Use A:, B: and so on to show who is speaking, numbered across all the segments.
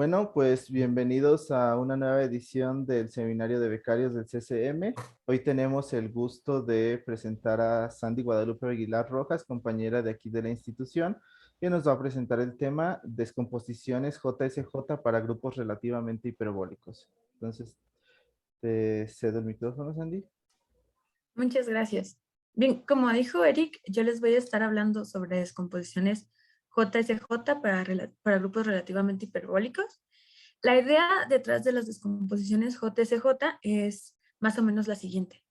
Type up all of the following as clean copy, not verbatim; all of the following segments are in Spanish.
A: Bueno, pues bienvenidos a una nueva edición del Seminario de Becarios del CCM. Hoy tenemos el gusto de presentar a Sandy Guadalupe Aguilar Rojas, compañera de aquí de la institución, que nos va a presentar el tema Descomposiciones JSJ para grupos relativamente hiperbólicos. Entonces, te cedo el micrófono, Sandy.
B: Muchas gracias. Bien, como dijo Eric, yo les voy a estar hablando sobre descomposiciones JSJ para grupos relativamente hiperbólicos. La idea detrás de las descomposiciones JSJ es más o menos la siguiente.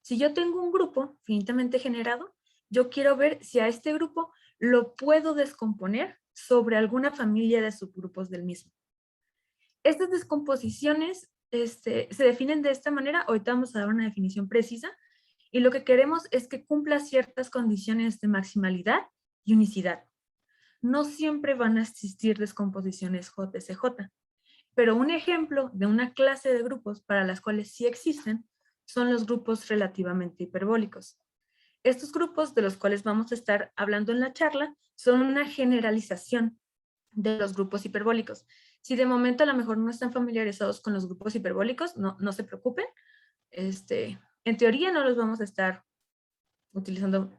B: Si yo tengo un grupo finitamente generado, yo quiero ver si a este grupo lo puedo descomponer sobre alguna familia de subgrupos del mismo. Estas descomposiciones se definen de esta manera. Ahorita vamos a dar una definición precisa. Y lo que queremos es que cumpla ciertas condiciones de maximalidad y unicidad. No siempre van a existir descomposiciones JSJ, pero un ejemplo de una clase de grupos para las cuales sí existen son los grupos relativamente hiperbólicos. Estos grupos de los cuales vamos a estar hablando en la charla son una generalización de los grupos hiperbólicos. Si de momento a lo mejor no están familiarizados con los grupos hiperbólicos, no se preocupen. En teoría no los vamos a estar utilizando,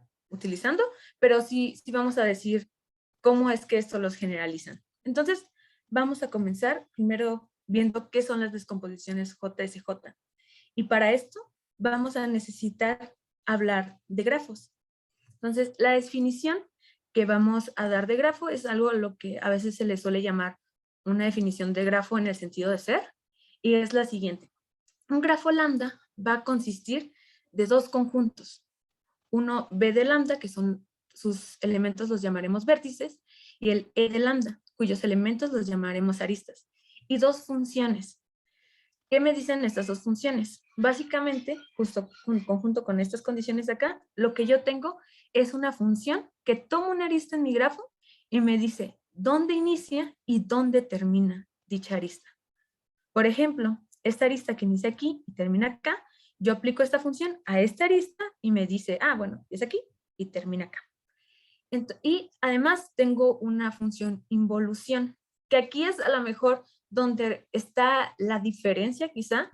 B: pero sí vamos a decir cómo es que esto los generalizan. Entonces, vamos a comenzar primero viendo qué son las descomposiciones JSJ. Y para esto vamos a necesitar hablar de grafos. Entonces, la definición que vamos a dar de grafo es algo a lo que a veces se le suele llamar una definición de grafo en el sentido de ser, y es la siguiente. Un grafo lambda va a consistir de dos conjuntos. Uno B de lambda, que son sus elementos los llamaremos vértices, y el E de lambda, cuyos elementos los llamaremos aristas. Y dos funciones. ¿Qué me dicen estas dos funciones? Básicamente, justo en conjunto con estas condiciones de acá, lo que yo tengo es una función que toma una arista en mi grafo y me dice dónde inicia y dónde termina dicha arista. Por ejemplo, esta arista que inicia aquí y termina acá, yo aplico esta función a esta arista y me dice, bueno, es aquí y termina acá. Y además tengo una función involución, que aquí es a lo mejor donde está la diferencia quizá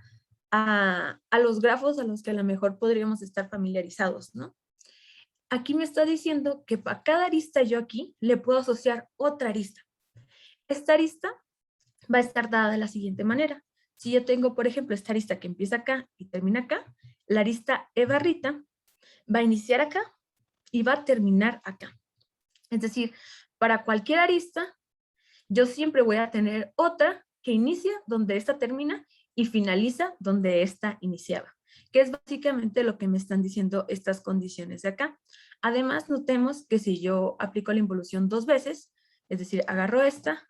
B: a los grafos a los que a lo mejor podríamos estar familiarizados, ¿no? Aquí me está diciendo que para cada arista yo aquí le puedo asociar otra arista. Esta arista va a estar dada de la siguiente manera. Si yo tengo, por ejemplo, esta arista que empieza acá y termina acá, la arista E barrita va a iniciar acá y va a terminar acá. Es decir, para cualquier arista, yo siempre voy a tener otra que inicia donde esta termina y finaliza donde esta iniciaba, que es básicamente lo que me están diciendo estas condiciones de acá. Además, notemos que si yo aplico la involución dos veces, es decir, agarro esta,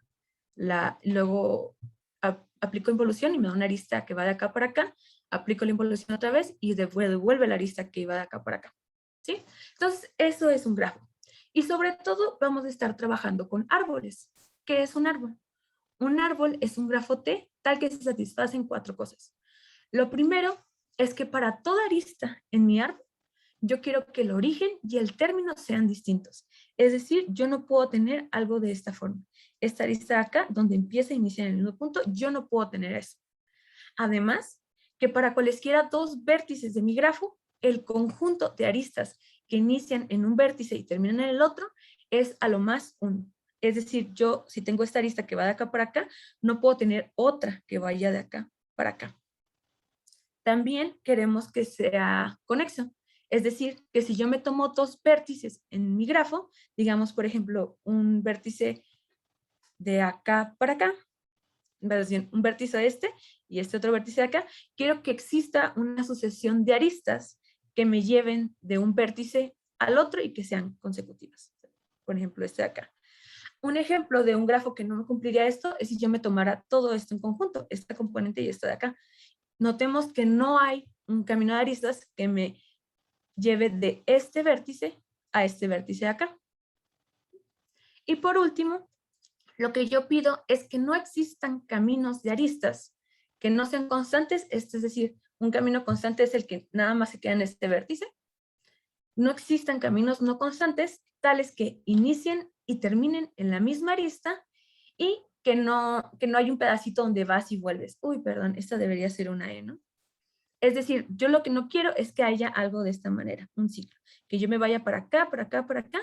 B: luego aplico involución y me da una arista que va de acá para acá, aplico la involución otra vez y devuelve la arista que iba de acá para acá, ¿sí? Entonces, eso es un grafo. Y sobre todo, vamos a estar trabajando con árboles. ¿Qué es un árbol? Un árbol es un grafo T tal que se satisfacen cuatro cosas. Lo primero es que para toda arista en mi árbol, yo quiero que el origen y el término sean distintos. Es decir, yo no puedo tener algo de esta forma. Esta arista acá, donde empieza e inicia en el mismo punto, yo no puedo tener eso. Además, que para cualesquiera dos vértices de mi grafo, el conjunto de aristas que inician en un vértice y terminan en el otro es a lo más 1. Es decir, yo si tengo esta arista que va de acá para acá, no puedo tener otra que vaya de acá para acá. También queremos que sea conexo. Es decir, que si yo me tomo dos vértices en mi grafo, digamos, por ejemplo, un vértice de acá para acá, un vértice este y este otro vértice de acá, quiero que exista una sucesión de aristas que me lleven de un vértice al otro y que sean consecutivas. Por ejemplo, este de acá. Un ejemplo de un grafo que no me cumpliría esto es si yo me tomara todo esto en conjunto, esta componente y esta de acá. Notemos que no hay un camino de aristas que me lleve de este vértice a este vértice de acá. Y por último, lo que yo pido es que no existan caminos de aristas que no sean constantes, es decir, un camino constante es el que nada más se queda en este vértice. No existan caminos no constantes, tales que inicien y terminen en la misma arista y que no hay un pedacito donde vas y vuelves. Uy, perdón, esta debería ser una E, ¿no? Es decir, yo lo que no quiero es que haya algo de esta manera, un ciclo, que yo me vaya para acá, para acá, para acá,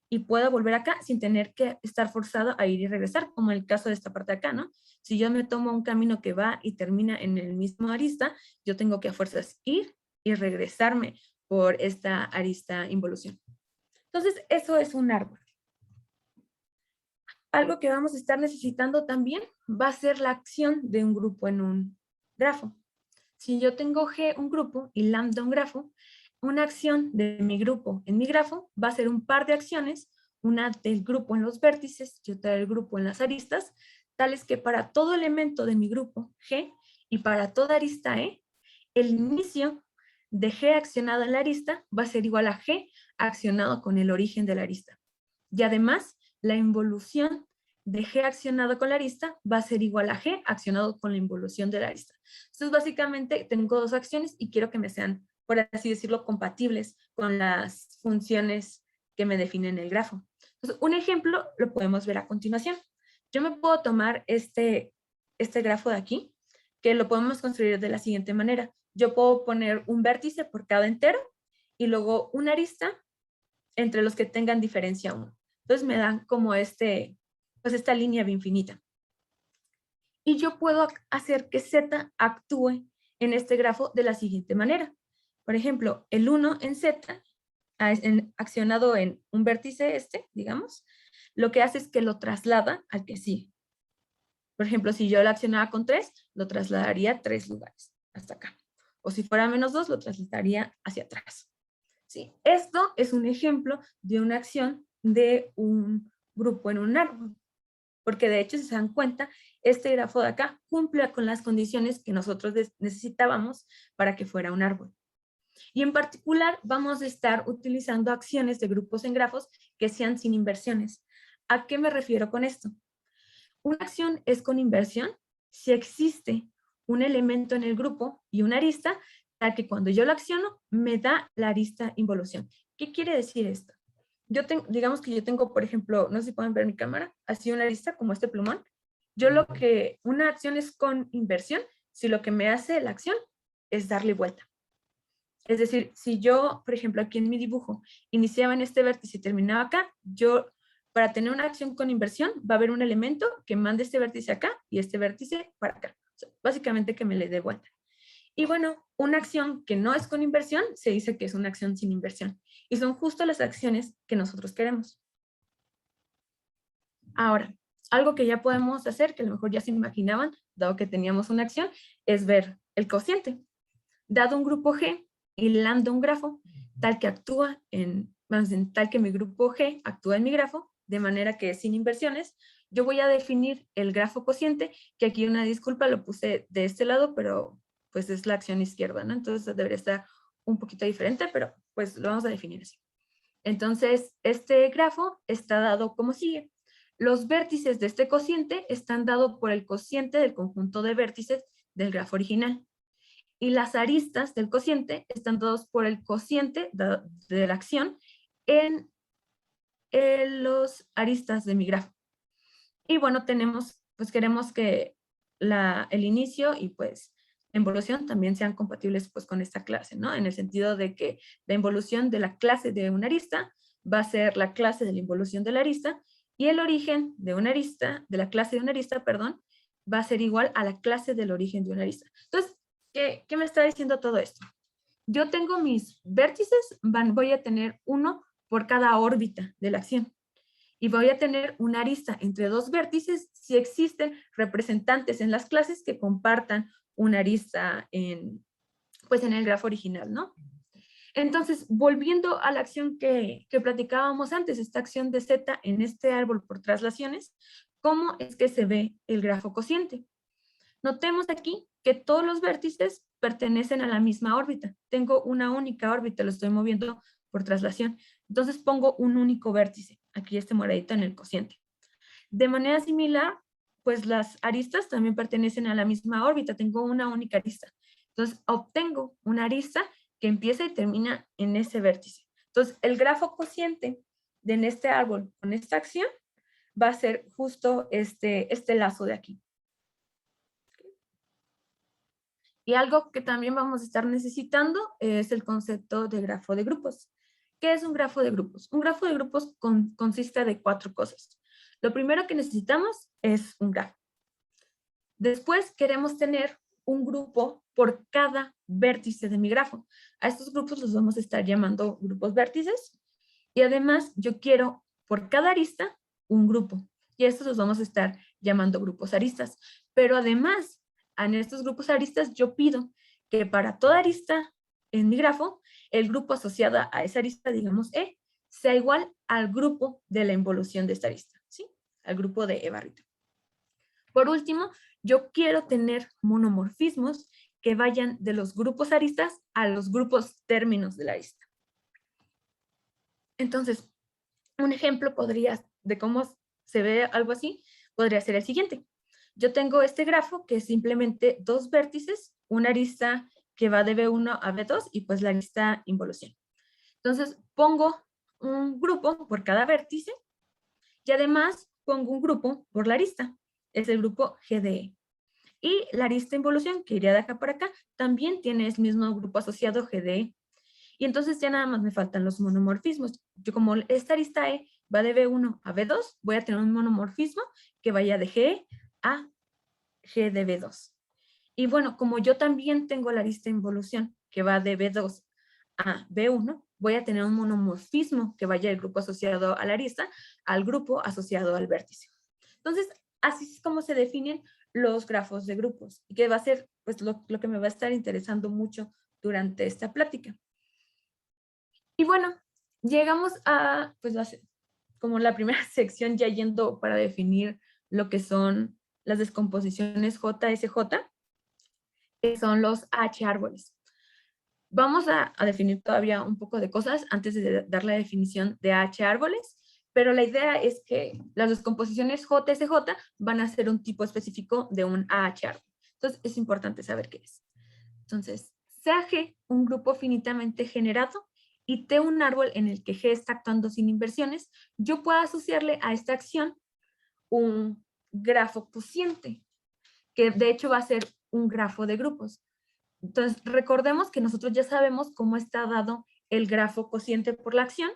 B: y pueda volver acá sin tener que estar forzado a ir y regresar, como el caso de esta parte de acá, ¿no? Si yo me tomo un camino que va y termina en el mismo arista, yo tengo que a fuerzas ir y regresarme por esta arista involución. Entonces, eso es un árbol. Algo que vamos a estar necesitando también va a ser la acción de un grupo en un grafo. Si yo tengo G un grupo y lambda un grafo, una acción de mi grupo en mi grafo va a ser un par de acciones, una del grupo en los vértices y otra del grupo en las aristas, tales que para todo elemento de mi grupo G y para toda arista E, el inicio de G accionado en la arista va a ser igual a G accionado con el origen de la arista. Y además, la involución de G accionado con la arista va a ser igual a G accionado con la involución de la arista. Entonces, básicamente, tengo dos acciones y quiero que me sean, por así decirlo, compatibles con las funciones que me definen el grafo. Entonces, un ejemplo lo podemos ver a continuación. Yo me puedo tomar este grafo de aquí, que lo podemos construir de la siguiente manera. Yo puedo poner un vértice por cada entero y luego una arista entre los que tengan diferencia 1. Entonces me dan como pues esta línea infinita. Y yo puedo hacer que Z actúe en este grafo de la siguiente manera. Por ejemplo, el 1 en Z, accionado en un vértice digamos, lo que hace es que lo traslada al que sigue. Por ejemplo, si yo lo accionaba con 3, lo trasladaría 3 lugares, hasta acá. O si fuera -2, lo trasladaría hacia atrás. ¿Sí? Esto es un ejemplo de una acción de un grupo en un árbol. Porque de hecho, si se dan cuenta, este grafo de acá cumple con las condiciones que nosotros necesitábamos para que fuera un árbol. Y en particular, vamos a estar utilizando acciones de grupos en grafos que sean sin inversiones. ¿A qué me refiero con esto? Una acción es con inversión si existe un elemento en el grupo y una arista, tal que cuando yo lo acciono, me da la arista involución. ¿Qué quiere decir esto? Digamos que yo tengo, por ejemplo, no sé si pueden ver mi cámara, así una arista como este plumón. Una acción es con inversión, si lo que me hace la acción es darle vuelta. Es decir, si yo, por ejemplo, aquí en mi dibujo, iniciaba en este vértice y terminaba acá, para tener una acción con inversión, va a haber un elemento que mande este vértice acá y este vértice para acá. O sea, básicamente que me le dé vuelta. Y bueno, una acción que no es con inversión, se dice que es una acción sin inversión. Y son justo las acciones que nosotros queremos. Ahora, algo que ya podemos hacer, que a lo mejor ya se imaginaban, dado que teníamos una acción, es ver el cociente. Dado un grupo G y lambda un grafo, tal que mi grupo G actúa en mi grafo, de manera que sin inversiones, yo voy a definir el grafo cociente, que aquí una disculpa, lo puse de este lado, pero pues es la acción izquierda, ¿no? Entonces debería estar un poquito diferente, pero pues lo vamos a definir así. Entonces, este grafo está dado como sigue. Los vértices de este cociente están dados por el cociente del conjunto de vértices del grafo original. Y las aristas del cociente están dados por el cociente de la acción en los aristas de mi grafo. Y bueno, queremos que el inicio y pues la involución también sean compatibles pues con esta clase, ¿no? En el sentido de que la involución de la clase de una arista va a ser la clase de la involución de la arista y el origen de una arista, de la clase de una arista, perdón, va a ser igual a la clase del origen de una arista. Entonces, ¿qué me está diciendo todo esto? Yo tengo mis vértices, voy a tener uno por cada órbita de la acción. Y voy a tener una arista entre dos vértices si existen representantes en las clases que compartan una arista pues en el grafo original, ¿no? Entonces, volviendo a la acción que platicábamos antes, esta acción de Z en este árbol por traslaciones, ¿cómo es que se ve el grafo cociente? Notemos aquí que todos los vértices pertenecen a la misma órbita. Tengo una única órbita, lo estoy moviendo por traslación. Entonces pongo un único vértice, aquí este moradito en el cociente. De manera similar, pues las aristas también pertenecen a la misma órbita, tengo una única arista. Entonces obtengo una arista que empieza y termina en ese vértice. Entonces el grafo cociente en este árbol con esta acción va a ser justo este lazo de aquí. Y algo que también vamos a estar necesitando es el concepto de grafo de grupos. ¿Qué es un grafo de grupos? Un grafo de grupos consiste de 4 cosas. Lo primero que necesitamos es un grafo. Después queremos tener un grupo por cada vértice de mi grafo. A estos grupos los vamos a estar llamando grupos vértices. Y además yo quiero por cada arista un grupo. Y a estos los vamos a estar llamando grupos aristas. Pero además, en estos grupos aristas yo pido que para toda arista en mi grafo, el grupo asociado a esa arista, digamos E, sea igual al grupo de la involución de esta arista, ¿sí? Al grupo de E barrita. Por último, yo quiero tener monomorfismos que vayan de los grupos aristas a los grupos términos de la arista. Entonces, un ejemplo de cómo se ve algo así, podría ser el siguiente. Yo tengo este grafo que es simplemente 2 vértices, una arista que va de B1 a B2 y pues la arista involución. Entonces, pongo un grupo por cada vértice y además pongo un grupo por la arista. Es el grupo GDE. Y la arista involución, que iría de acá para acá, también tiene el mismo grupo asociado GDE. Y entonces ya nada más me faltan los monomorfismos. Yo como esta arista E va de B1 a B2, voy a tener un monomorfismo que vaya de G a G de B2. Y bueno, como yo también tengo la arista involución que va de B2 a B1, voy a tener un monomorfismo que vaya del grupo asociado a la arista al grupo asociado al vértice. Entonces, así es como se definen los grafos de grupos, y que va a ser pues lo que me va a estar interesando mucho durante esta plática. Y bueno, llegamos a pues como la primera sección ya yendo para definir lo que son las descomposiciones JSJ, que son los H árboles. Vamos a definir todavía un poco de cosas antes de dar la definición de H árboles, pero la idea es que las descomposiciones JSJ van a ser un tipo específico de un AH árbol. Entonces, es importante saber qué es. Entonces, sea G un grupo finitamente generado y T un árbol en el que G está actuando sin inversiones, yo puedo asociarle a esta acción un grafo cociente, que de hecho va a ser un grafo de grupos. Entonces, recordemos que nosotros ya sabemos cómo está dado el grafo cociente por la acción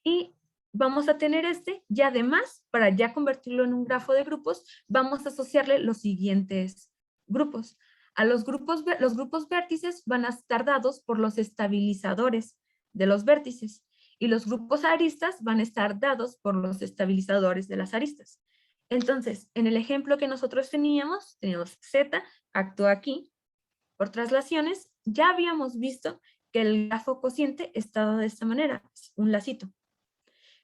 B: y vamos a tener y además, para ya convertirlo en un grafo de grupos, vamos a asociarle los siguientes grupos. A los grupos vértices van a estar dados por los estabilizadores de los vértices y los grupos aristas van a estar dados por los estabilizadores de las aristas. Entonces, en el ejemplo que nosotros teníamos Z, actúa aquí, por traslaciones, ya habíamos visto que el grafo cociente está dado de esta manera, un lacito.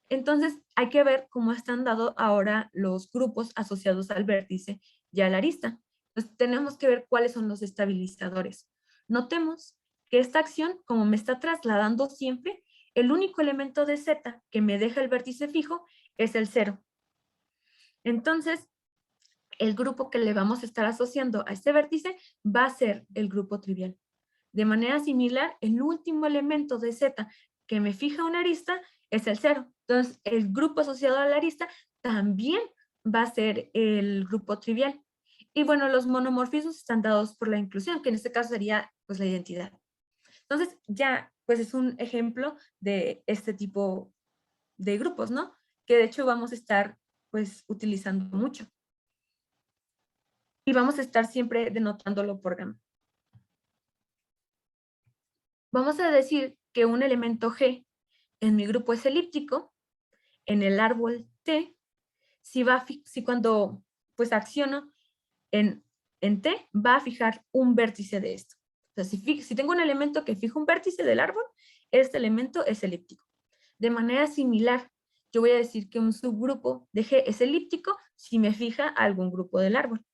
B: Entonces, hay que ver cómo están dados ahora los grupos asociados al vértice y a la arista. Entonces, tenemos que ver cuáles son los estabilizadores. Notemos que esta acción, como me está trasladando siempre, el único elemento de Z que me deja el vértice fijo es el 0. Entonces, el grupo que le vamos a estar asociando a este vértice va a ser el grupo trivial. De manera similar, el último elemento de Z que me fija una arista es el 0. Entonces, el grupo asociado a la arista también va a ser el grupo trivial. Y bueno, los monomorfismos están dados por la inclusión, que en este caso sería pues la identidad. Entonces, ya pues es un ejemplo de este tipo de grupos, ¿no? Que de hecho vamos a estar pues utilizando mucho. Y vamos a estar siempre denotándolo por gamma. Vamos a decir que un elemento G en mi grupo es elíptico, en el árbol T, si cuando pues acciono en T, va a fijar un vértice de esto. O sea, si tengo un elemento que fija un vértice del árbol, este elemento es elíptico. De manera similar, yo voy a decir que un subgrupo de G es elíptico si me fija algún grupo del árbol.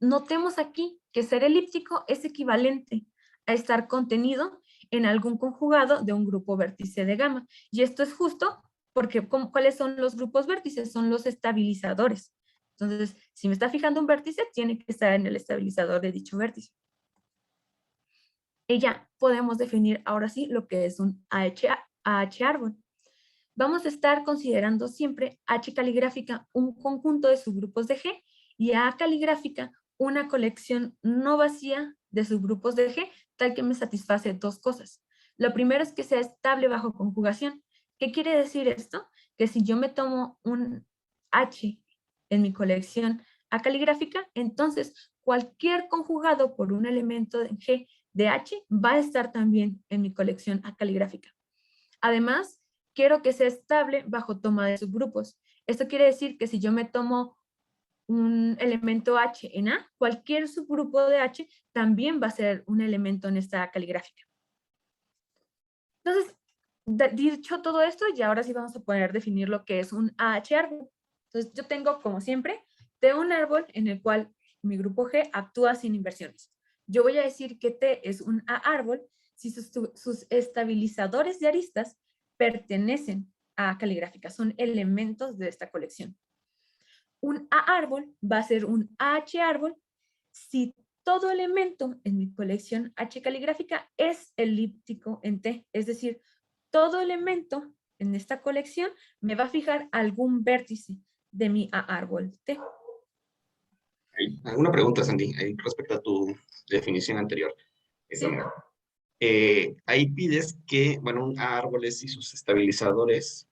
B: Notemos aquí que ser elíptico es equivalente a estar contenido en algún conjugado de un grupo vértice de gamma. Y esto es justo porque ¿cuáles son los grupos vértices? Son los estabilizadores. Entonces, si me está fijando un vértice, tiene que estar en el estabilizador de dicho vértice. Y ya podemos definir ahora sí lo que es un AH árbol. vamos a estar considerando siempre H caligráfica un conjunto de subgrupos de G y A caligráfica una colección no vacía de subgrupos de G, tal que me satisface dos cosas. Lo primero es que sea estable bajo conjugación. ¿Qué quiere decir esto? Que si yo me tomo un H en mi colección A caligráfica, entonces cualquier conjugado por un elemento de G de H va a estar también en mi colección A caligráfica. Además, quiero que sea estable bajo toma de subgrupos. Esto quiere decir que si yo me tomo un elemento H en A, cualquier subgrupo de H también va a ser un elemento en esta caligráfica. Entonces, dicho todo esto, y ahora sí vamos a poder definir lo que es un AH árbol. Entonces, yo tengo, como siempre, de un árbol en el cual mi grupo G actúa sin inversiones. Yo voy a decir que T es un A árbol si sus estabilizadores de aristas pertenecen a caligráfica, son elementos de esta colección. Un A árbol va a ser un AH árbol si todo elemento en mi colección H caligráfica es elíptico en T. Es decir, todo elemento en esta colección me va a fijar algún vértice de mi A árbol T.
C: Una pregunta, Sandy, respecto a tu definición anterior.
B: ¿Sí?
C: Ahí pides que, bueno, un árboles y sus estabilizadores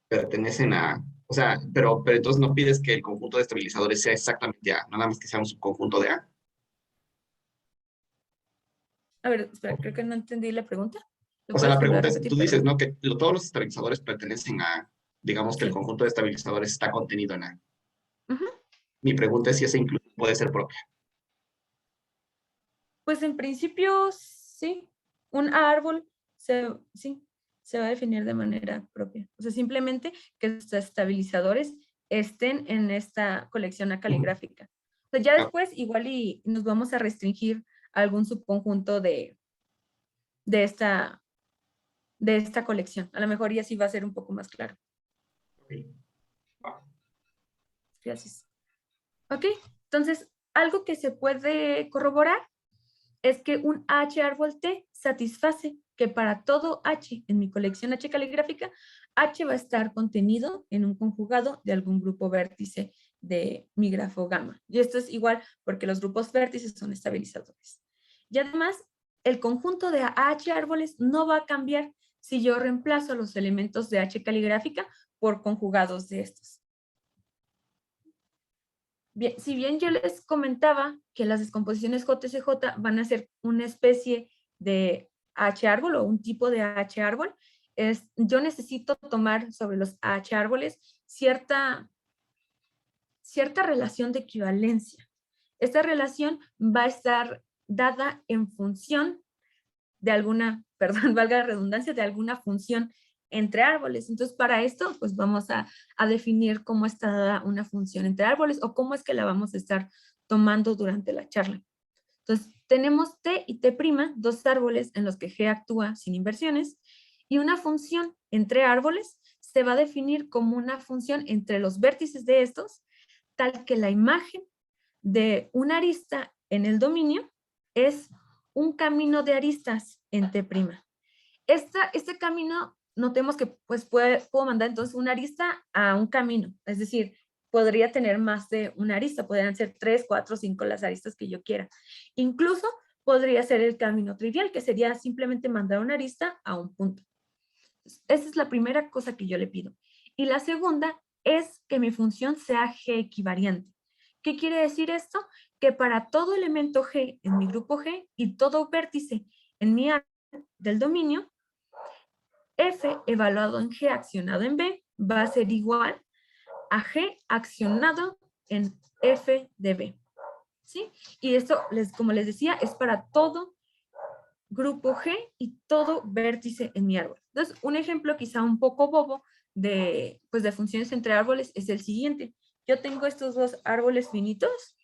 C: pertenecen a, o sea, pero entonces no pides que el conjunto de estabilizadores sea exactamente A, nada más que sea un subconjunto de A.
B: A ver, espera, creo que no entendí la pregunta. ¿Lo
C: O sea,
B: puedes
C: la
B: volver a
C: pregunta es,
B: repetir,
C: tú dices,
B: perdón?
C: ¿no? Que todos los estabilizadores pertenecen a, digamos que el
B: Sí.
C: conjunto de estabilizadores está contenido en A.
B: Ujú.
C: Mi pregunta es si esa inclusión puede ser propia.
B: Pues en principio, sí. Un árbol, sí, se va a definir de manera propia. O sea, simplemente que sus estabilizadores estén en esta colección acaligráfica. O sea, ya
C: Ah,
B: después igual y nos vamos a restringir a algún subconjunto de esta, de esta colección. A lo mejor ya sí va a ser un poco más claro.
C: ok. Va.
B: Gracias. Ok, entonces, algo que se puede corroborar es que un H árbol T satisface que para todo H en mi colección H caligráfica, H va a estar contenido en un conjugado de algún grupo vértice de mi grafo gamma. Y esto es igual porque los grupos vértices son estabilizadores. Y además, el conjunto de H árboles no va a cambiar si yo reemplazo los elementos de H caligráfica por conjugados de estos. Bien, si bien yo les comentaba que las descomposiciones JCJ van a ser una especie de H árbol o un tipo de H árbol, yo necesito tomar sobre los H árboles cierta relación de equivalencia. Esta relación va a estar dada en función de alguna, perdón, valga la redundancia, de alguna función entre árboles. Entonces, para esto, pues vamos a definir cómo está dada una función entre árboles o cómo es que la vamos a estar tomando durante la charla. Entonces, tenemos T y T', dos árboles en los que G actúa sin inversiones, y una función entre árboles se va a definir como una función entre los vértices de estos, tal que la imagen de una arista en el dominio es un camino de aristas en T'. Este camino, notemos que pues puedo mandar entonces una arista a un camino, es decir, podría tener más de una arista, podrían ser 3, 4, 5 las aristas que yo quiera. Incluso podría ser el camino trivial, que sería simplemente mandar una arista a un punto. Esa es la primera cosa que yo le pido. Y la segunda es que mi función sea G equivariante. ¿Qué quiere decir esto? Que para todo elemento G en mi grupo G y todo vértice en mi área del dominio, F evaluado en G accionado en B va a ser igual a G accionado en F de B. ¿Sí? Y esto, como les decía, es para todo grupo G y todo vértice en mi árbol. Entonces, un ejemplo quizá un poco bobo pues de funciones entre árboles es el siguiente. Yo tengo estos dos árboles finitos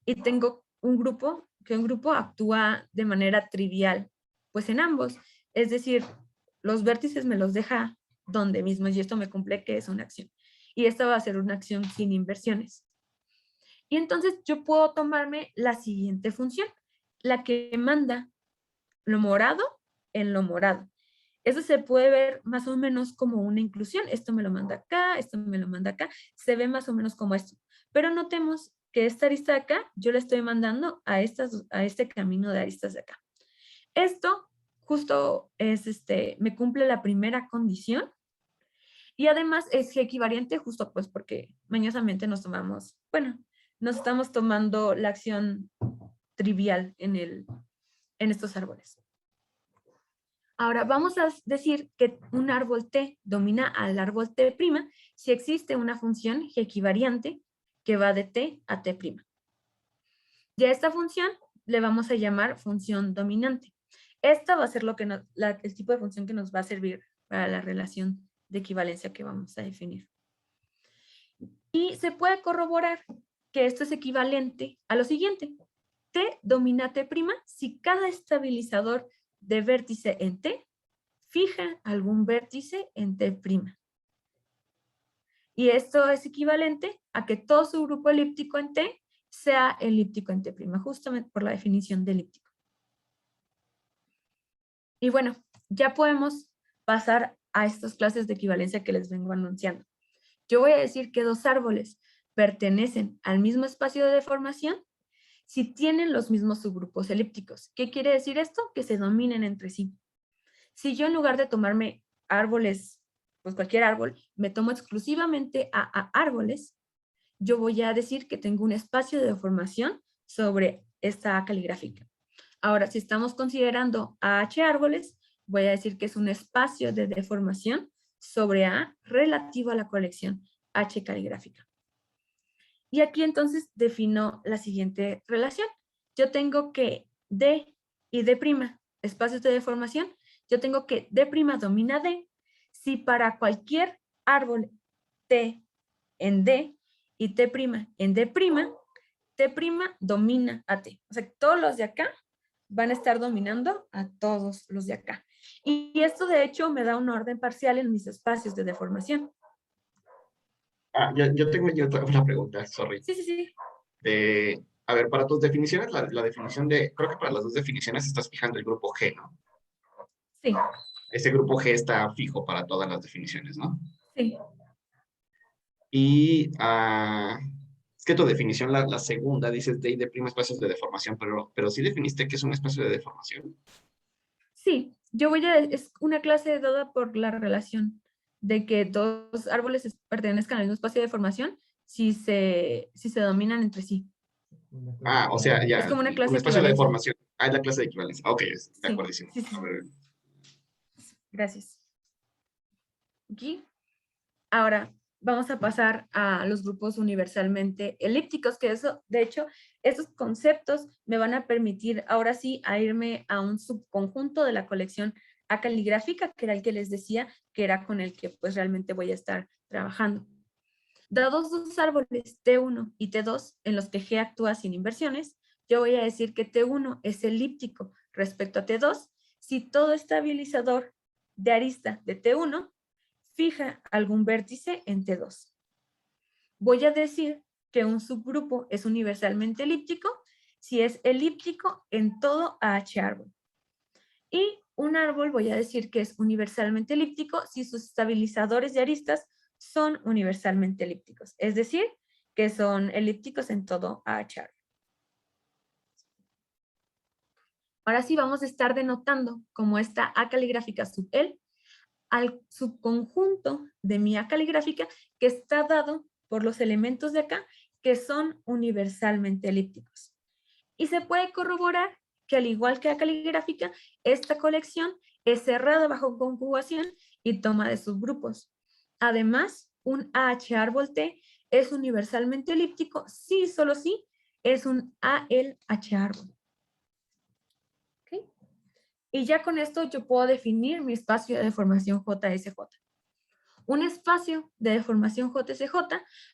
B: y tengo un grupo actúa de manera trivial, pues en ambos. Es decir, los vértices me los deja donde mismo y esto me cumple que es una acción. Y esta va a ser una acción sin inversiones. Y entonces yo puedo tomarme la siguiente función, la que manda lo morado en lo morado. Eso se puede ver más o menos como una inclusión. Esto me lo manda acá, esto me lo manda acá. Se ve más o menos como esto. Pero notemos que esta arista de acá, yo la estoy mandando a este camino de aristas de acá. Esto justo es, me cumple la primera condición. Y además es equivariante justo pues porque mañosamente nos tomamos, bueno, nos estamos tomando la acción trivial en estos árboles. Ahora vamos a decir que un árbol T domina al árbol T' si existe una función equivariante que va de T a T'. Y a esta función le vamos a llamar función dominante. Esta va a ser el tipo de función que nos va a servir para la relación de equivalencia que vamos a definir. Y se puede corroborar que esto es equivalente a lo siguiente. T domina T' si cada estabilizador de vértice en T fija algún vértice en T'. Y esto es equivalente a que todo su grupo elíptico en T sea elíptico en T', justamente por la definición de elíptico. Y bueno, ya podemos pasar a estas clases de equivalencia que les vengo anunciando. Yo voy a decir que dos árboles pertenecen al mismo espacio de deformación si tienen los mismos subgrupos elípticos. ¿Qué quiere decir esto? Que se dominen entre sí. Si yo en lugar de tomarme árboles, pues cualquier árbol, me tomo exclusivamente a árboles, yo voy a decir que tengo un espacio de deformación sobre esta A caligráfica. Ahora, si estamos considerando a H árboles, voy a decir que es un espacio de deformación sobre A relativo a la colección H caligráfica. Y aquí entonces defino la siguiente relación. Yo tengo que D y D', espacios de deformación, yo tengo que D' domina D si para cualquier árbol T en D y T' en D', T' domina a T. O sea, todos los de acá van a estar dominando a todos los de acá. Y esto de hecho me da un orden parcial en mis espacios de deformación.
C: Yo tengo una pregunta, sorry.
B: Sí.
C: A ver, para tus definiciones, la definición creo que para las dos definiciones estás fijando el grupo G, ¿no?
B: Sí.
C: Ese grupo G está fijo para todas las definiciones, ¿no?
B: Sí.
C: Y es que tu definición, la segunda, dices D y D' espacios de deformación, pero sí definiste que es un espacio de deformación.
B: Sí, es una clase dada por la relación de que dos árboles pertenezcan al mismo espacio de deformación si se dominan entre sí.
C: O sea, ya,
B: Es como una clase
C: un
B: de
C: espacio de
B: equivalencia.
C: deformación. Es la clase de equivalencia. Ok, de
B: Sí,
C: acuerdísimo.
B: sí.
C: A ver.
B: Gracias. Aquí. Ahora vamos a pasar a los grupos universalmente elípticos, que eso, de hecho, esos conceptos me van a permitir ahora sí a irme a un subconjunto de la colección A caligráfica, que era el que les decía, que era con el que pues realmente voy a estar trabajando. Dados dos árboles T1 y T2 en los que G actúa sin inversiones, yo voy a decir que T1 es elíptico respecto a T2 si todo estabilizador de arista de T1 fija algún vértice en T2. Voy a decir que un subgrupo es universalmente elíptico si es elíptico en todo AH árbol. Y un árbol voy a decir que es universalmente elíptico si sus estabilizadores de aristas son universalmente elípticos, es decir, que son elípticos en todo AH árbol. Ahora sí vamos a estar denotando como esta A caligráfica sub L al subconjunto de mi A caligráfica que está dado por los elementos de acá que son universalmente elípticos. Y se puede corroborar que al igual que A caligráfica, esta colección es cerrada bajo conjugación y toma de subgrupos. Además, un AH árbol T es universalmente elíptico si solo si es un ALH árbol. Y ya con esto yo puedo definir mi espacio de deformación JSJ. Un espacio de deformación JSJ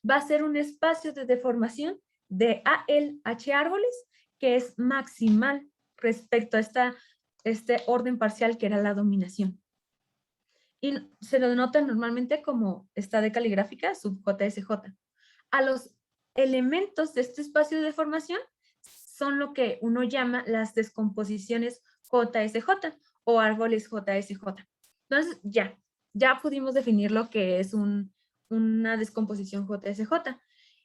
B: va a ser un espacio de deformación de ALH árboles que es maximal respecto a este orden parcial que era la dominación. Y se lo denota normalmente como esta de caligráfica sub JSJ. A los elementos de este espacio de deformación son lo que uno llama las descomposiciones JSJ o árboles JSJ. Entonces, ya pudimos definir lo que es una descomposición JSJ.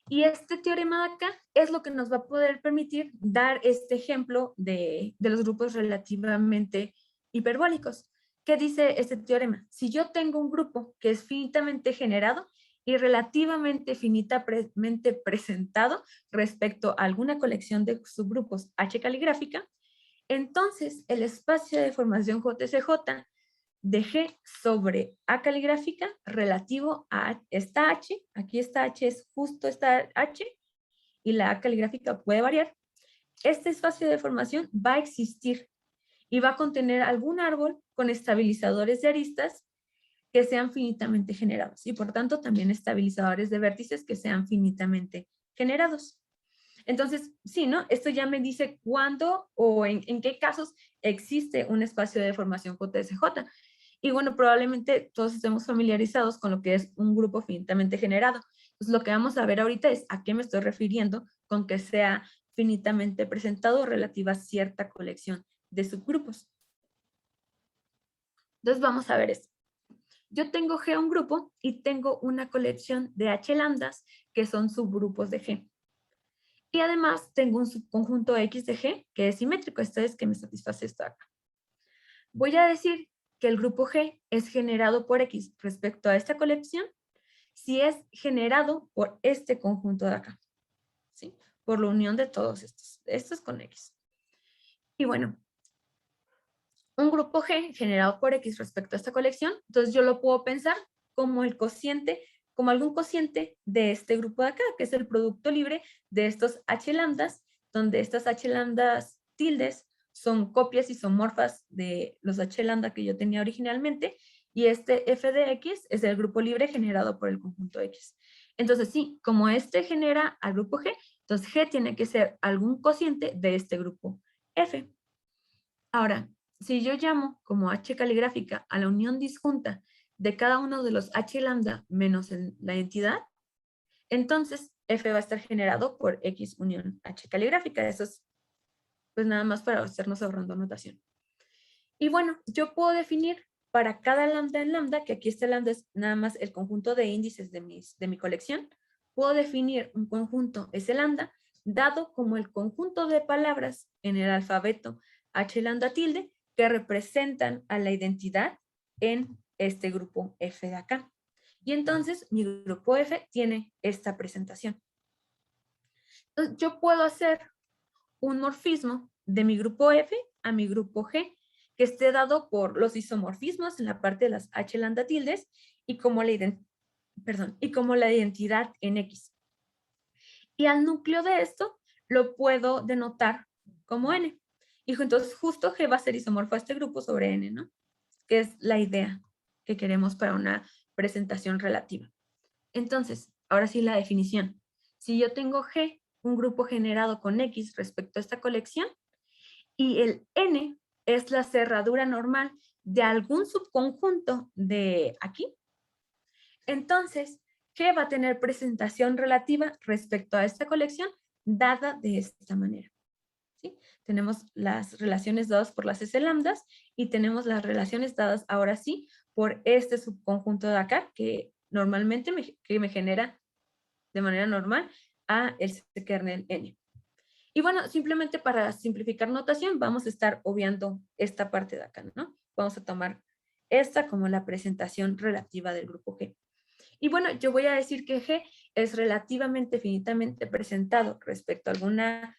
B: Y este teorema de acá es lo que nos va a poder permitir dar este ejemplo de los grupos relativamente hiperbólicos. ¿Qué dice este teorema? Si yo tengo un grupo que es finitamente generado y relativamente finitamente presentado respecto a alguna colección de subgrupos H caligráfica, entonces el espacio de formación JSJ de G sobre A caligráfica relativo a esta H, aquí esta H es justo esta H, y la A caligráfica puede variar, este espacio de formación va a existir y va a contener algún árbol con estabilizadores de aristas que sean finitamente generados y por tanto también estabilizadores de vértices que sean finitamente generados. Entonces, sí, ¿no? Esto ya me dice cuándo o en qué casos existe un espacio de formación JSJ. Y bueno, probablemente todos estemos familiarizados con lo que es un grupo finitamente generado. Entonces, lo que vamos a ver ahorita es a qué me estoy refiriendo con que sea finitamente presentado relativa a cierta colección de subgrupos. Entonces, vamos a ver esto. Yo tengo G un grupo y tengo una colección de H lambdas que son subgrupos de G. Y además tengo un subconjunto X de G que es simétrico, esto es que me satisface esto acá. Voy a decir que el grupo G es generado por X respecto a esta colección si es generado por este conjunto de acá, ¿sí? Por la unión de todos estos con X. Y bueno, un grupo G generado por X respecto a esta colección, entonces yo lo puedo pensar como el cociente, como algún cociente de este grupo de acá, que es el producto libre de estos H lambdas, donde estas H lambdas tildes son copias isomorfas de los H lambda que yo tenía originalmente, y este F de X es el grupo libre generado por el conjunto X. Entonces sí, como este genera al grupo G, entonces G tiene que ser algún cociente de este grupo F. Ahora, si yo llamo como H caligráfica a la unión disjunta de cada uno de los H lambda menos la entidad, entonces F va a estar generado por X unión H caligráfica. Eso es pues nada más para estarnos ahorrando notación. Y bueno, yo puedo definir para cada lambda en lambda, que aquí este lambda es nada más el conjunto de índices de mi colección, puedo definir un conjunto S lambda dado como el conjunto de palabras en el alfabeto H lambda tilde que representan a la identidad en este grupo F de acá. Y entonces mi grupo F tiene esta presentación. Entonces yo puedo hacer un morfismo de mi grupo F a mi grupo G que esté dado por los isomorfismos en la parte de las H lambda tildes y como la identidad en X. Y al núcleo de esto lo puedo denotar como N. Y entonces justo G va a ser isomorfo a este grupo sobre N, ¿no? Que es la idea que queremos para una presentación relativa. Entonces, ahora sí la definición. Si yo tengo G, un grupo generado con X respecto a esta colección, y el N es la cerradura normal de algún subconjunto de aquí, entonces G va a tener presentación relativa respecto a esta colección dada de esta manera. ¿Sí? Tenemos las relaciones dadas por las S lambdas y tenemos las relaciones dadas ahora sí por este subconjunto de acá que normalmente me genera de manera normal a el kernel N. Y bueno, simplemente para simplificar notación, vamos a estar obviando esta parte de acá, ¿no? Vamos a tomar esta como la presentación relativa del grupo G. Y bueno, yo voy a decir que G es relativamente finitamente presentado respecto a alguna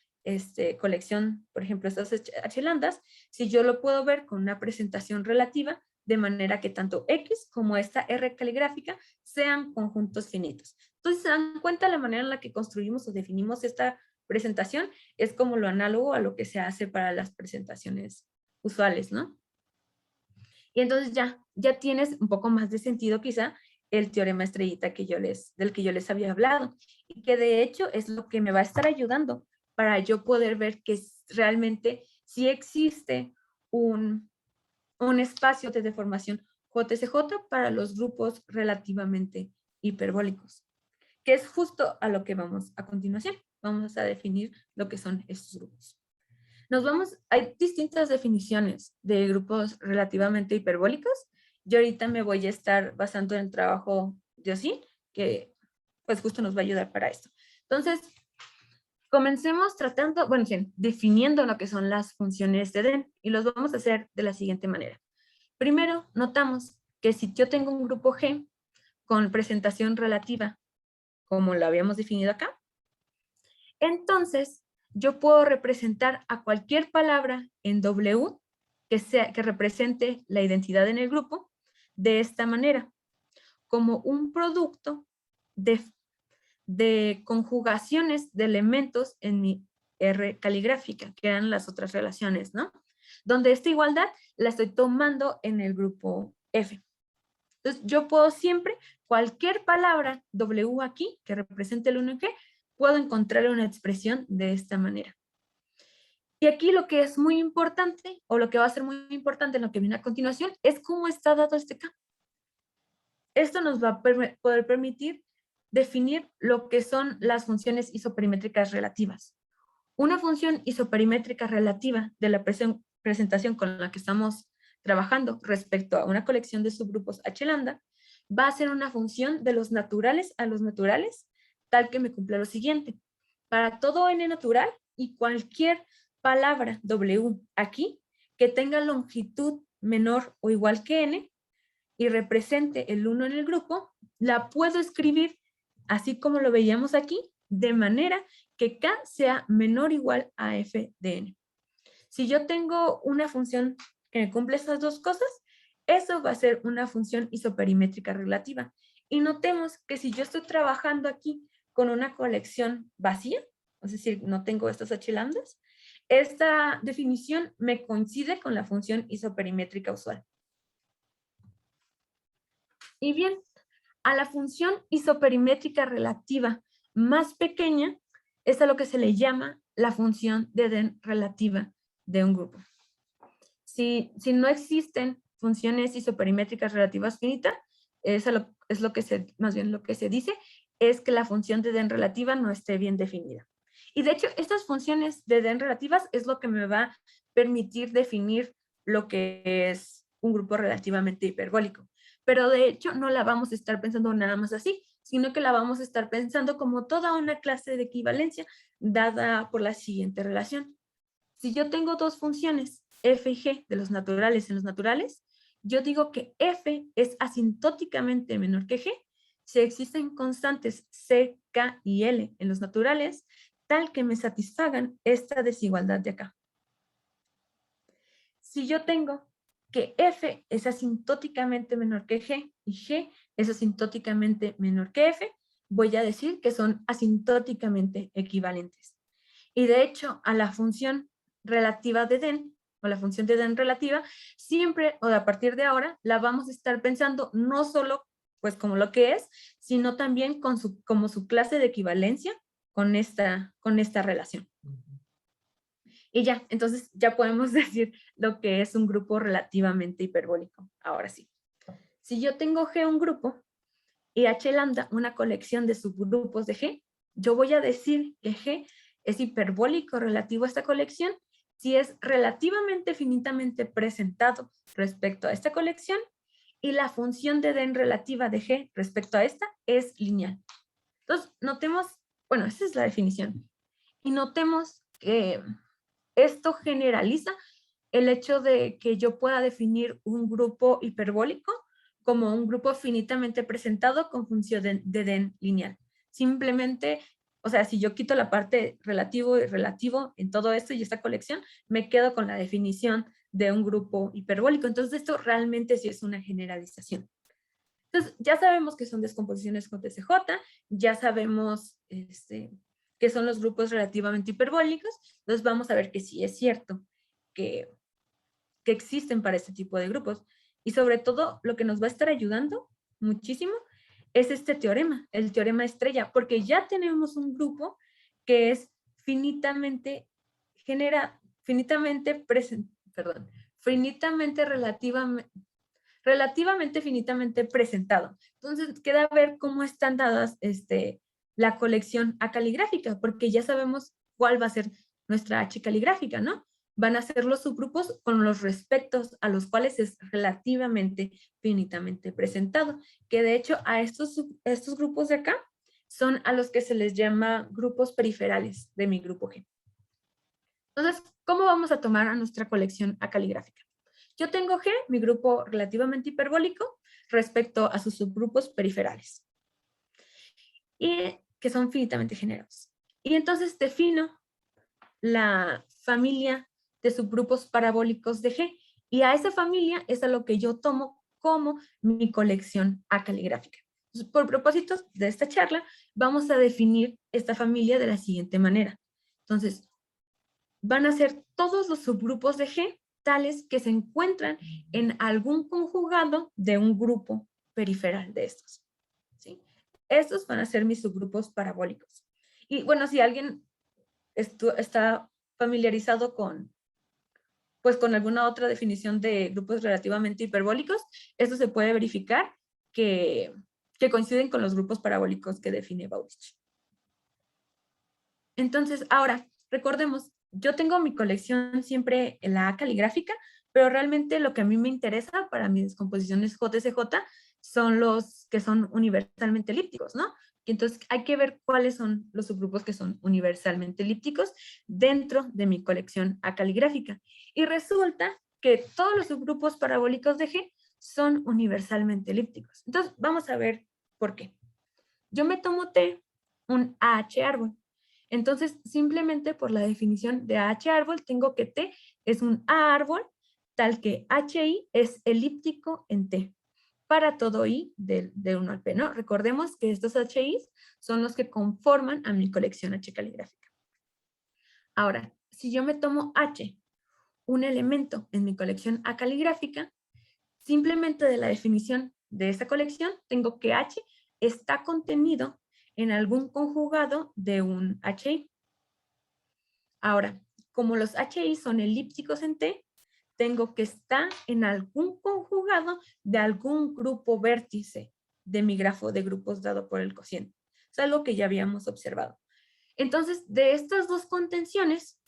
B: colección, por ejemplo, estas H lambdas, si yo lo puedo ver con una presentación relativa, de manera que tanto X como esta R caligráfica sean conjuntos finitos. Entonces, ¿se dan cuenta la manera en la que construimos o definimos esta presentación? Es como lo análogo a lo que se hace para las presentaciones usuales, ¿no? Y entonces ya tienes un poco más de sentido quizá el teorema estrellita del que yo les había hablado y que de hecho es lo que me va a estar ayudando para yo poder ver que realmente sí existe un espacio de deformación JSJ para los grupos relativamente hiperbólicos, que es justo a lo que vamos a continuación. Vamos a definir lo que son estos grupos. Hay distintas definiciones de grupos relativamente hiperbólicos Yo ahorita me voy a estar basando en el trabajo de Osin, que pues justo nos va a ayudar para esto. Entonces, comencemos tratando, bueno, definiendo lo que son las funciones de DEN y los vamos a hacer de la siguiente manera. Primero, notamos que si yo tengo un grupo G con presentación relativa, como lo habíamos definido acá, entonces yo puedo representar a cualquier palabra en W que represente la identidad en el grupo de esta manera, como un producto de conjugaciones de elementos en mi R caligráfica, que eran las otras relaciones, ¿no? Donde esta igualdad la estoy tomando en el grupo F. Entonces, yo puedo siempre, cualquier palabra W aquí, que represente el 1 G, puedo encontrar una expresión de esta manera. Y aquí lo que es muy importante, o lo que va a ser muy importante en lo que viene a continuación, es cómo está dado este campo. Esto nos va a poder permitir definir lo que son las funciones isoperimétricas relativas. Una función isoperimétrica relativa de la presentación con la que estamos trabajando respecto a una colección de subgrupos H lambda va a ser una función de los naturales a los naturales, tal que me cumple lo siguiente. Para todo n natural y cualquier palabra W aquí que tenga longitud menor o igual que n y represente el 1 en el grupo, la puedo escribir así como lo veíamos aquí, de manera que K sea menor o igual a F de N. Si yo tengo una función que me cumple estas dos cosas, eso va a ser una función isoperimétrica relativa. Y notemos que si yo estoy trabajando aquí con una colección vacía, es decir, no tengo estas H lambdas, esta definición me coincide con la función isoperimétrica usual. Y bien, a la función isoperimétrica relativa más pequeña es a lo que se le llama la función de DEN relativa de un grupo. Si no existen funciones isoperimétricas relativas finitas, más bien lo que se dice es que la función de DEN relativa no esté bien definida. Y de hecho, estas funciones de DEN relativas es lo que me va a permitir definir lo que es un grupo relativamente hiperbólico. Pero de hecho no la vamos a estar pensando nada más así, sino que la vamos a estar pensando como toda una clase de equivalencia dada por la siguiente relación. Si yo tengo dos funciones, f y g, de los naturales en los naturales, yo digo que f es asintóticamente menor que g si existen constantes c, k y l en los naturales, tal que me satisfagan esta desigualdad de acá. Si yo tengo que f es asintóticamente menor que g y g es asintóticamente menor que f, voy a decir que son asintóticamente equivalentes. Y de hecho, a la función relativa de DEN, o la función de DEN relativa, siempre, o a partir de ahora, la vamos a estar pensando no solo pues como lo que es, sino también como su clase de equivalencia con esta relación. Y ya, entonces ya podemos decir lo que es un grupo relativamente hiperbólico. Ahora sí. Si yo tengo G un grupo y H lambda una colección de subgrupos de G, yo voy a decir que G es hiperbólico relativo a esta colección si es relativamente finitamente presentado respecto a esta colección y la función de DEN relativa de G respecto a esta es lineal. Entonces, notemos, bueno, esa es la definición. Y notemos que esto generaliza el hecho de que yo pueda definir un grupo hiperbólico como un grupo finitamente presentado con función de DEN lineal. Simplemente, o sea, si yo quito la parte relativo y relativo en todo esto y esta colección, me quedo con la definición de un grupo hiperbólico. Entonces, esto realmente sí es una generalización. Entonces, ya sabemos que son descomposiciones con TCJ, ya sabemos que son los grupos relativamente hiperbólicos, entonces vamos a ver que sí es cierto que existen para este tipo de grupos. Y sobre todo, lo que nos va a estar ayudando muchísimo es este teorema, el teorema estrella, porque ya tenemos un grupo que es finitamente relativamente finitamente presentado. Entonces, queda ver cómo están dadas la colección A caligráfica, porque ya sabemos cuál va a ser nuestra H caligráfica, ¿no? van a ser los subgrupos con los respectos a los cuales es relativamente finitamente presentado, que de hecho a estos grupos de acá son a los que se les llama grupos periferales de mi grupo G. Entonces, ¿cómo vamos a tomar a nuestra colección A caligráfica? Yo tengo G, mi grupo relativamente hiperbólico, respecto a sus subgrupos periferales, y que son finitamente generados. Y entonces defino la familia de subgrupos parabólicos de G, y a esa familia es a lo que yo tomo como mi colección A caligráfica. Entonces, por propósitos de esta charla, vamos a definir esta familia de la siguiente manera. Entonces, van a ser todos los subgrupos de G tales que se encuentran en algún conjugado de un grupo periferal de estos, ¿sí? Estos van a ser mis subgrupos parabólicos. Y bueno, si alguien está familiarizado pues con alguna otra definición de grupos relativamente hiperbólicos, esto se puede verificar que coinciden con los grupos parabólicos que define Bowditch. Entonces, ahora, recordemos, yo tengo mi colección siempre en la A caligráfica, pero realmente lo que a mí me interesa para mis descomposiciones JSJ son los que son universalmente elípticos, ¿no? Y entonces hay que ver cuáles son los subgrupos que son universalmente elípticos dentro de mi colección A caligráfica. Y resulta que todos los subgrupos parabólicos de G son universalmente elípticos. Entonces, vamos a ver por qué. Yo me tomo T, un AH árbol. Entonces, simplemente por la definición de AH árbol, tengo que T es un A árbol, tal que HI es elíptico en T, para todo I de 1 al P, ¿no? Recordemos que estos HIs son los que conforman a mi colección H caligráfica. Ahora, si yo me tomo H, un elemento en mi colección A caligráfica, simplemente de la definición de esta colección, tengo que H está contenido en algún conjugado de un HI. Ahora, como los HI son elípticos en T, tengo que estar en algún conjugado de algún grupo vértice de mi grafo de grupos dado por el cociente. Es algo que ya habíamos observado. Entonces, de estas dos contenciones,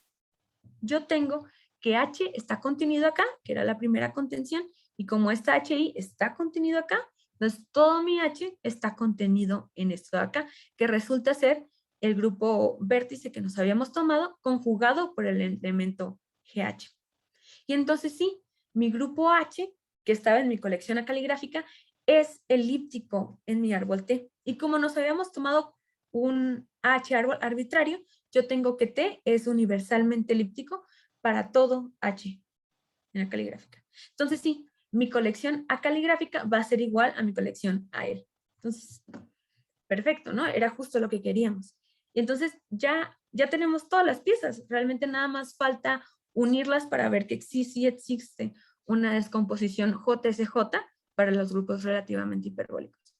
B: yo tengo que H está contenido acá, que era la primera contención, y como esta HI está contenido acá, entonces todo mi H está contenido en esto de acá, que resulta ser el grupo vértice que nos habíamos tomado, conjugado por el elemento GH. Y entonces sí, mi grupo H, que estaba en mi colección A caligráfica, es elíptico en mi árbol T. Y como nos habíamos tomado un H árbol arbitrario, yo tengo que T es universalmente elíptico para todo H en la caligráfica. Entonces sí, mi colección A caligráfica va a ser igual a mi colección a él. Entonces, perfecto, ¿no? Era justo lo que queríamos. Y entonces ya tenemos todas las piezas. Realmente nada más falta unirlas para ver que sí existe una descomposición JSJ para los grupos relativamente hiperbólicos.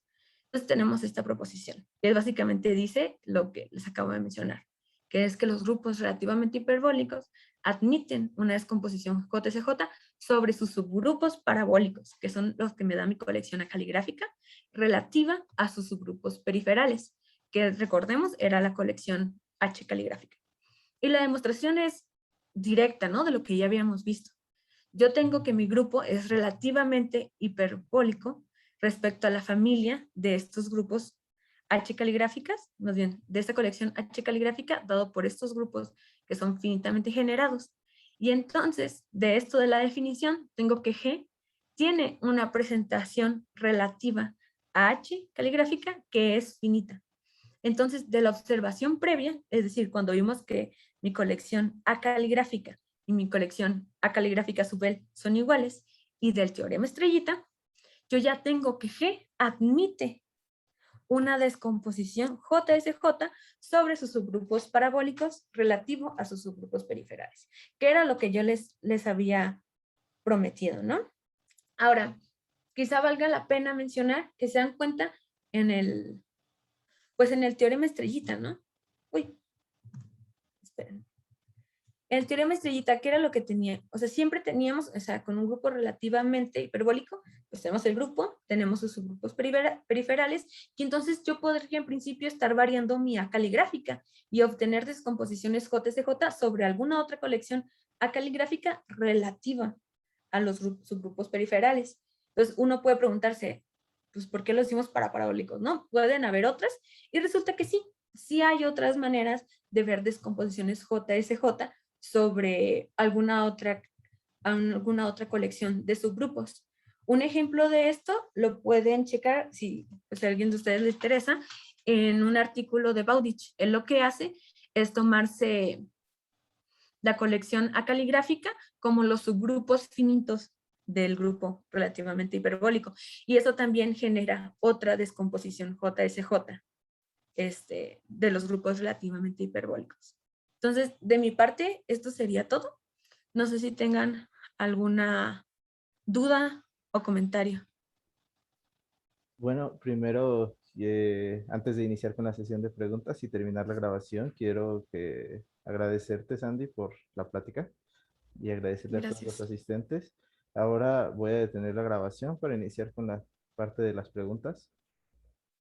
B: Entonces tenemos esta proposición, que básicamente dice lo que les acabo de mencionar, que es que los grupos relativamente hiperbólicos admiten una descomposición JSJ sobre sus subgrupos parabólicos, que son los que me da mi colección A caligráfica, relativa a sus subgrupos periferales, que recordemos era la colección H caligráfica. Y la demostración es directa, ¿no? De lo que ya habíamos visto. Yo tengo que mi grupo es relativamente hiperbólico respecto a la familia de estos grupos H caligráficas, más bien, de esta colección H caligráfica, dado por estos grupos que son finitamente generados. Y entonces, de esto de la definición, tengo que G tiene una presentación relativa a H caligráfica que es finita. Entonces, de la observación previa, es decir, cuando vimos que mi colección A caligráfica y mi colección A caligráfica sub L son iguales, y del teorema estrellita, yo ya tengo que G admite una descomposición JSJ sobre sus subgrupos parabólicos relativo a sus subgrupos periferales, que era lo que yo les había prometido, ¿no? Ahora, quizá valga la pena mencionar que se dan cuenta en el teorema estrellita, ¿no? Uy, esperen. El teorema estrellita, ¿qué era lo que tenía? O sea, siempre teníamos, o sea, con un grupo relativamente hiperbólico, pues tenemos el grupo, tenemos sus subgrupos periferales, y entonces yo podría en principio estar variando mi A caligráfica y obtener descomposiciones JSJ sobre alguna otra colección acaligráfica relativa a los subgrupos periferales. Entonces, uno puede preguntarse, pues, ¿por qué lo decimos para parabólicos? ¿No? Pueden haber otras, y resulta que sí, sí hay otras maneras de ver descomposiciones JSJ sobre alguna otra colección de subgrupos. Un ejemplo de esto lo pueden checar, si pues, a alguien de ustedes les interesa, en un artículo de Bowditch. Él lo que hace es tomarse la colección acaligráfica como los subgrupos finitos del grupo relativamente hiperbólico. Y eso también genera otra descomposición JSJ de los grupos relativamente hiperbólicos. Entonces, de mi parte, esto sería todo. No sé si tengan alguna duda o comentario.
A: Bueno, primero, antes de iniciar con la sesión de preguntas y terminar la grabación, quiero agradecerte, Sandy, por la plática y agradecerle a todos los
B: Gracias.
A: asistentes. Ahora voy a detener la grabación para iniciar con la parte de las preguntas.